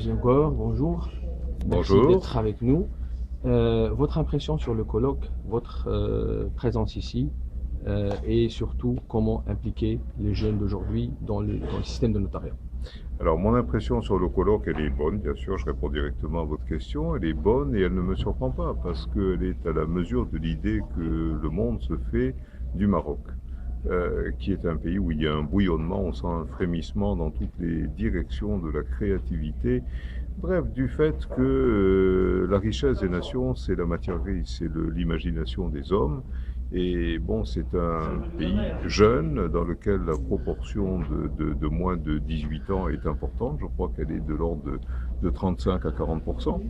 Gor, bonjour. Merci Bonjour. d'être avec nous. Votre impression sur le colloque, votre présence ici, et surtout comment impliquer les jeunes d'aujourd'hui dans le système de notariat. Alors, mon impression sur le colloque, elle est bonne, bien sûr, je réponds directement à votre question. Elle est bonne et elle ne me surprend pas parce qu'elle est à la mesure de l'idée que le monde se fait du Maroc, qui est un pays où il y a un bouillonnement, on sent un frémissement dans toutes les directions de la créativité. Bref, du fait que la richesse des nations, c'est la matière grise, c'est l'imagination des hommes. Et bon, c'est un pays jeune dans lequel la proportion de moins de 18 ans est importante. Je crois qu'elle est de l'ordre de 35 à 40%.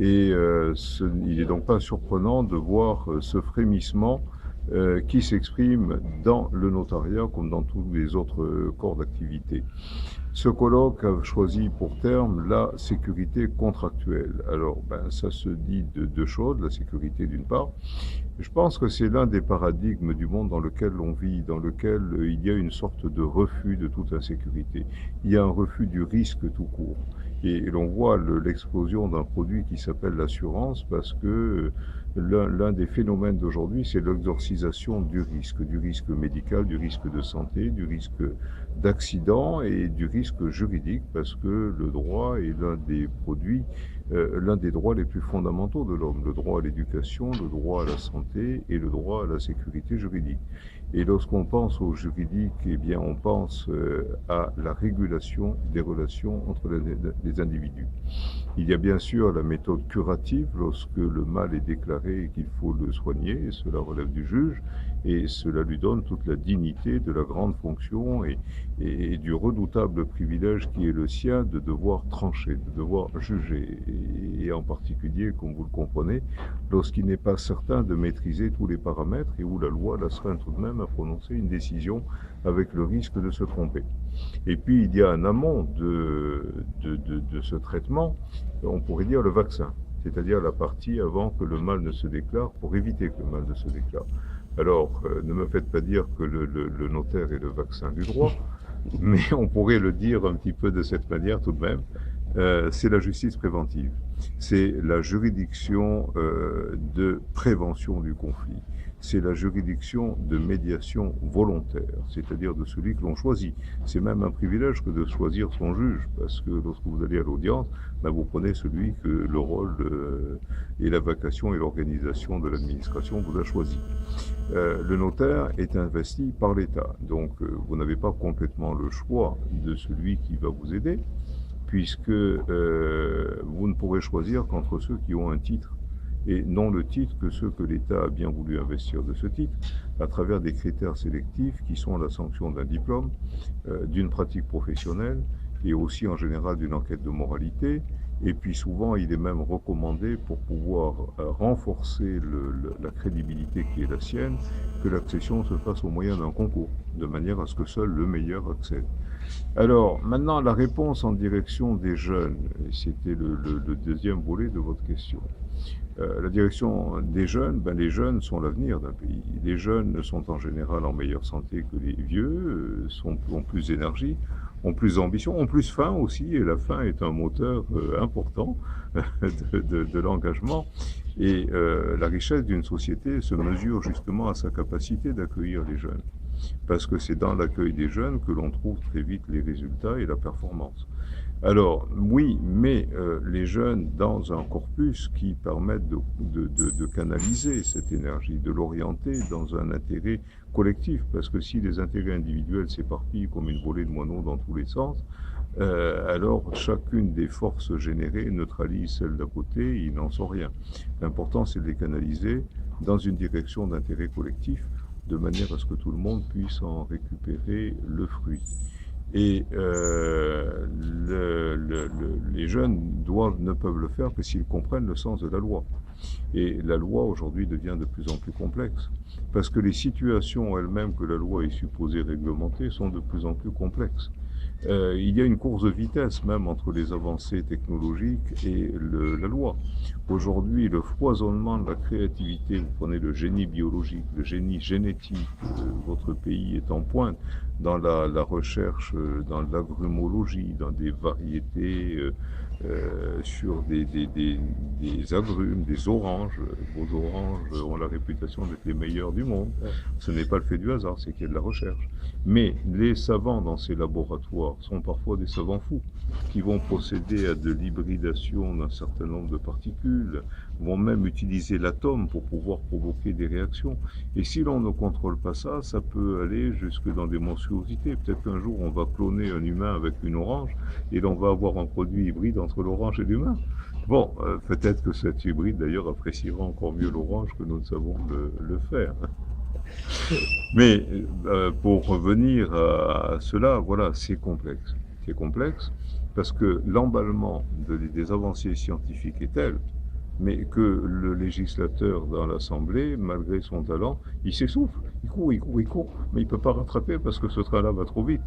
Et il n'est donc pas surprenant de voir ce frémissement qui s'exprime dans le notariat comme dans tous les autres corps d'activité. Ce colloque a choisi pour terme la sécurité contractuelle. Alors, ça se dit de deux choses, la sécurité d'une part. Je pense que c'est l'un des paradigmes du monde dans lequel on vit, dans lequel il y a une sorte de refus de toute insécurité. Il y a un refus du risque tout court. Et l'on voit l'explosion d'un produit qui s'appelle l'assurance parce que l'un des phénomènes d'aujourd'hui, c'est l'exorcisation du risque médical, du risque de santé, du risque d'accident et du risque juridique parce que le droit est l'un des droits les plus fondamentaux de l'homme, le droit à l'éducation, le droit à la santé et le droit à la sécurité juridique. Et lorsqu'on pense au juridique, eh bien, on pense à la régulation des relations entre les individus. Il y a bien sûr la méthode curative lorsque le mal est déclaré et qu'il faut le soigner, et cela relève du juge, et cela lui donne toute la dignité de la grande fonction et du redoutable privilège qui est le sien de devoir trancher, de devoir juger, et en particulier, comme vous le comprenez, lorsqu'il n'est pas certain de maîtriser tous les paramètres et où la loi l'astreint tout de même à prononcer une décision avec le risque de se tromper. Et puis il y a un amont de ce traitement, on pourrait dire le vaccin, c'est-à-dire la partie avant que le mal ne se déclare pour éviter que le mal ne se déclare. Alors, ne me faites pas dire que le notaire est le vaccin du droit, mais on pourrait le dire un petit peu de cette manière tout de même. C'est la justice préventive. C'est la juridiction de prévention du conflit. C'est la juridiction de médiation volontaire, c'est-à-dire de celui que l'on choisit. C'est même un privilège que de choisir son juge, parce que lorsque vous allez à l'audience, vous prenez celui que le rôle et la vacation et l'organisation de l'administration vous a choisi. Le notaire est investi par l'État, donc vous n'avez pas complètement le choix de celui qui va vous aider, puisque vous ne pourrez choisir qu'entre ceux qui ont un titre et non le titre que ceux que l'État a bien voulu investir de ce titre, à travers des critères sélectifs qui sont la sanction d'un diplôme, d'une pratique professionnelle et aussi en général d'une enquête de moralité. Et puis souvent, il est même recommandé pour pouvoir renforcer la crédibilité qui est la sienne, que l'accession se fasse au moyen d'un concours, de manière à ce que seul le meilleur accède. Alors, maintenant, la réponse en direction des jeunes, c'était le deuxième volet de votre question. La direction des jeunes, les jeunes sont l'avenir d'un pays. Les jeunes sont en général en meilleure santé que les vieux, ont plus d'énergie, ont plus d'ambition, ont plus faim aussi, et la faim est un moteur important de l'engagement. Et la richesse d'une société se mesure justement à sa capacité d'accueillir les jeunes. Parce que c'est dans l'accueil des jeunes que l'on trouve très vite les résultats et la performance. Alors, oui, mais les jeunes dans un corpus qui permette de canaliser cette énergie, de l'orienter dans un intérêt collectif, parce que si les intérêts individuels s'éparpillent comme une volée de moineaux dans tous les sens, alors chacune des forces générées neutralise celle d'à côté, ils n'en sont rien. L'important, c'est de les canaliser dans une direction d'intérêt collectif, de manière à ce que tout le monde puisse en récupérer le fruit. Et les jeunes ne peuvent le faire que s'ils comprennent le sens de la loi. Et la loi aujourd'hui devient de plus en plus complexe, parce que les situations elles-mêmes que la loi est supposée réglementer sont de plus en plus complexes. Il y a une course de vitesse même entre les avancées technologiques et la loi. Aujourd'hui, le foisonnement de la créativité, vous prenez le génie biologique, le génie génétique, votre pays est en pointe dans la recherche, dans l'agrumologie, dans des variétés sur des agrumes, des oranges. Vos oranges ont la réputation d'être les meilleures du monde. Ce n'est pas le fait du hasard, c'est qu'il y a de la recherche. Mais les savants dans ces laboratoires sont parfois des savants fous qui vont procéder à de l'hybridation d'un certain nombre de particules, vont même utiliser l'atome pour pouvoir provoquer des réactions. Et si l'on ne contrôle pas ça, ça peut aller jusque dans des monstruosités. Peut-être qu'un jour on va cloner un humain avec une orange et l'on va avoir un produit hybride entre l'orange et l'humain. Bon, peut-être que cet hybride d'ailleurs appréciera encore mieux l'orange que nous ne savons le faire. Mais pour revenir à cela, voilà, c'est complexe. C'est complexe parce que l'emballement des avancées scientifiques est tel, mais que le législateur dans l'Assemblée, malgré son talent, il s'essouffle, il court, mais il ne peut pas rattraper parce que ce train-là va trop vite.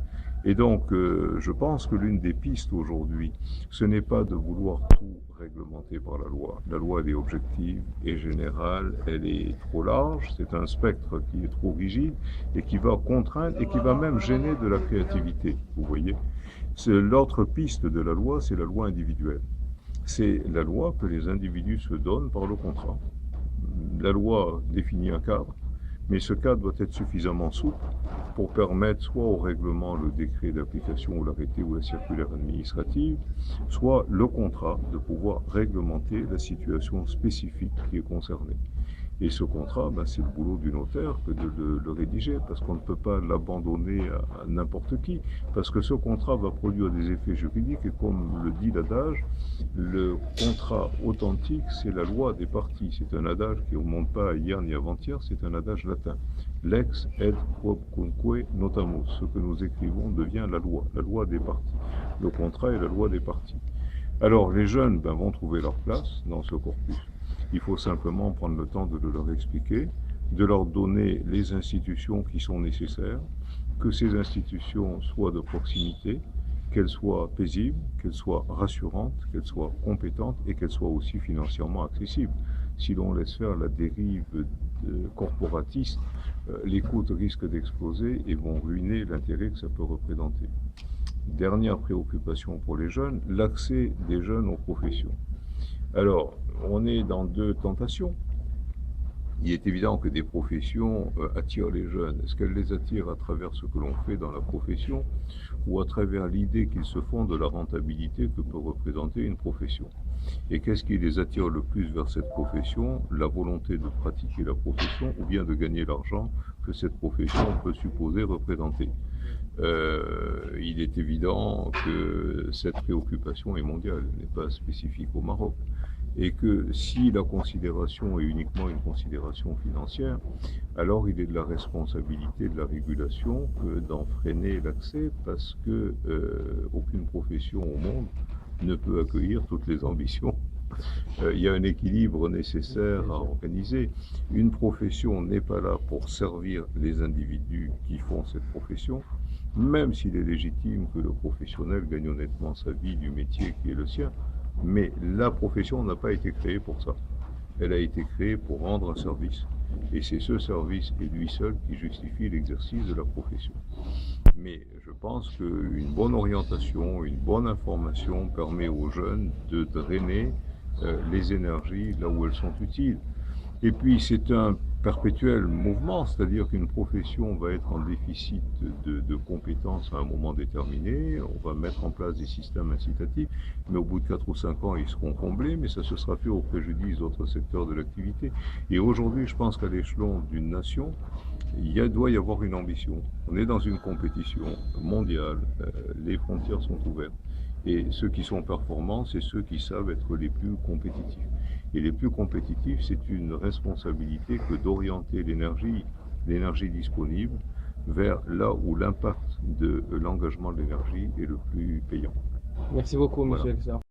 Et donc, je pense que l'une des pistes aujourd'hui, ce n'est pas de vouloir tout réglementer par la loi. La loi, elle est objective et générale, elle est trop large, c'est un spectre qui est trop rigide et qui va contraindre et qui va même gêner de la créativité, vous voyez. L'autre piste de la loi, c'est la loi individuelle. C'est la loi que les individus se donnent par le contrat. La loi définit un cadre, mais ce cadre doit être suffisamment souple pour permettre soit au règlement, le décret d'application ou l'arrêté ou la circulaire administrative, soit le contrat de pouvoir réglementer la situation spécifique qui est concernée. Et ce contrat, c'est le boulot du notaire que de le rédiger, parce qu'on ne peut pas l'abandonner à n'importe qui, parce que ce contrat va produire des effets juridiques, et comme le dit l'adage, le contrat authentique, c'est la loi des parties. C'est un adage qui ne remonte pas à hier ni avant-hier, c'est un adage latin. Lex et quodcunque notamus. Ce que nous écrivons devient la loi des parties. Le contrat est la loi des parties. Alors les jeunes vont trouver leur place dans ce corpus. Il faut simplement prendre le temps de leur expliquer, de leur donner les institutions qui sont nécessaires, que ces institutions soient de proximité, qu'elles soient paisibles, qu'elles soient rassurantes, qu'elles soient compétentes et qu'elles soient aussi financièrement accessibles. Si l'on laisse faire la dérive corporatiste, les coûts risquent d'exploser et vont ruiner l'intérêt que ça peut représenter. Dernière préoccupation pour les jeunes, l'accès des jeunes aux professions. Alors, on est dans deux tentations. Il est évident que des professions attirent les jeunes. Est-ce qu'elles les attirent à travers ce que l'on fait dans la profession ou à travers l'idée qu'ils se font de la rentabilité que peut représenter une profession? Et qu'est-ce qui les attire le plus vers cette profession? La volonté de pratiquer la profession ou bien de gagner l'argent que cette profession peut supposer représenter? Il est évident que cette préoccupation est mondiale, elle n'est pas spécifique au Maroc. Et que si la considération est uniquement une considération financière, alors il est de la responsabilité de la régulation que d'en freiner l'accès, parce que aucune profession au monde ne peut accueillir toutes les ambitions. Il y a un équilibre nécessaire à organiser. Une profession n'est pas là pour servir les individus qui font cette profession, même s'il est légitime que le professionnel gagne honnêtement sa vie du métier qui est le sien. Mais la profession n'a pas été créée pour ça. Elle a été créée pour rendre un service. Et c'est ce service et lui seul qui justifie l'exercice de la profession. Mais je pense qu'une bonne orientation, une bonne information permet aux jeunes de drainer les énergies là où elles sont utiles. Et puis c'est un perpétuel mouvement, c'est-à-dire qu'une profession va être en déficit de compétences à un moment déterminé, on va mettre en place des systèmes incitatifs, mais au bout de 4 ou 5 ans, ils seront comblés, mais ça se sera fait au préjudice d'autres secteurs de l'activité. Et aujourd'hui, je pense qu'à l'échelon d'une nation, doit y avoir une ambition. On est dans une compétition mondiale, les frontières sont ouvertes. Et ceux qui sont performants, c'est ceux qui savent être les plus compétitifs. Et les plus compétitifs, c'est une responsabilité que d'orienter l'énergie disponible vers là où l'impact de l'engagement de l'énergie est le plus payant. Merci beaucoup, Voilà. monsieur Alexandre.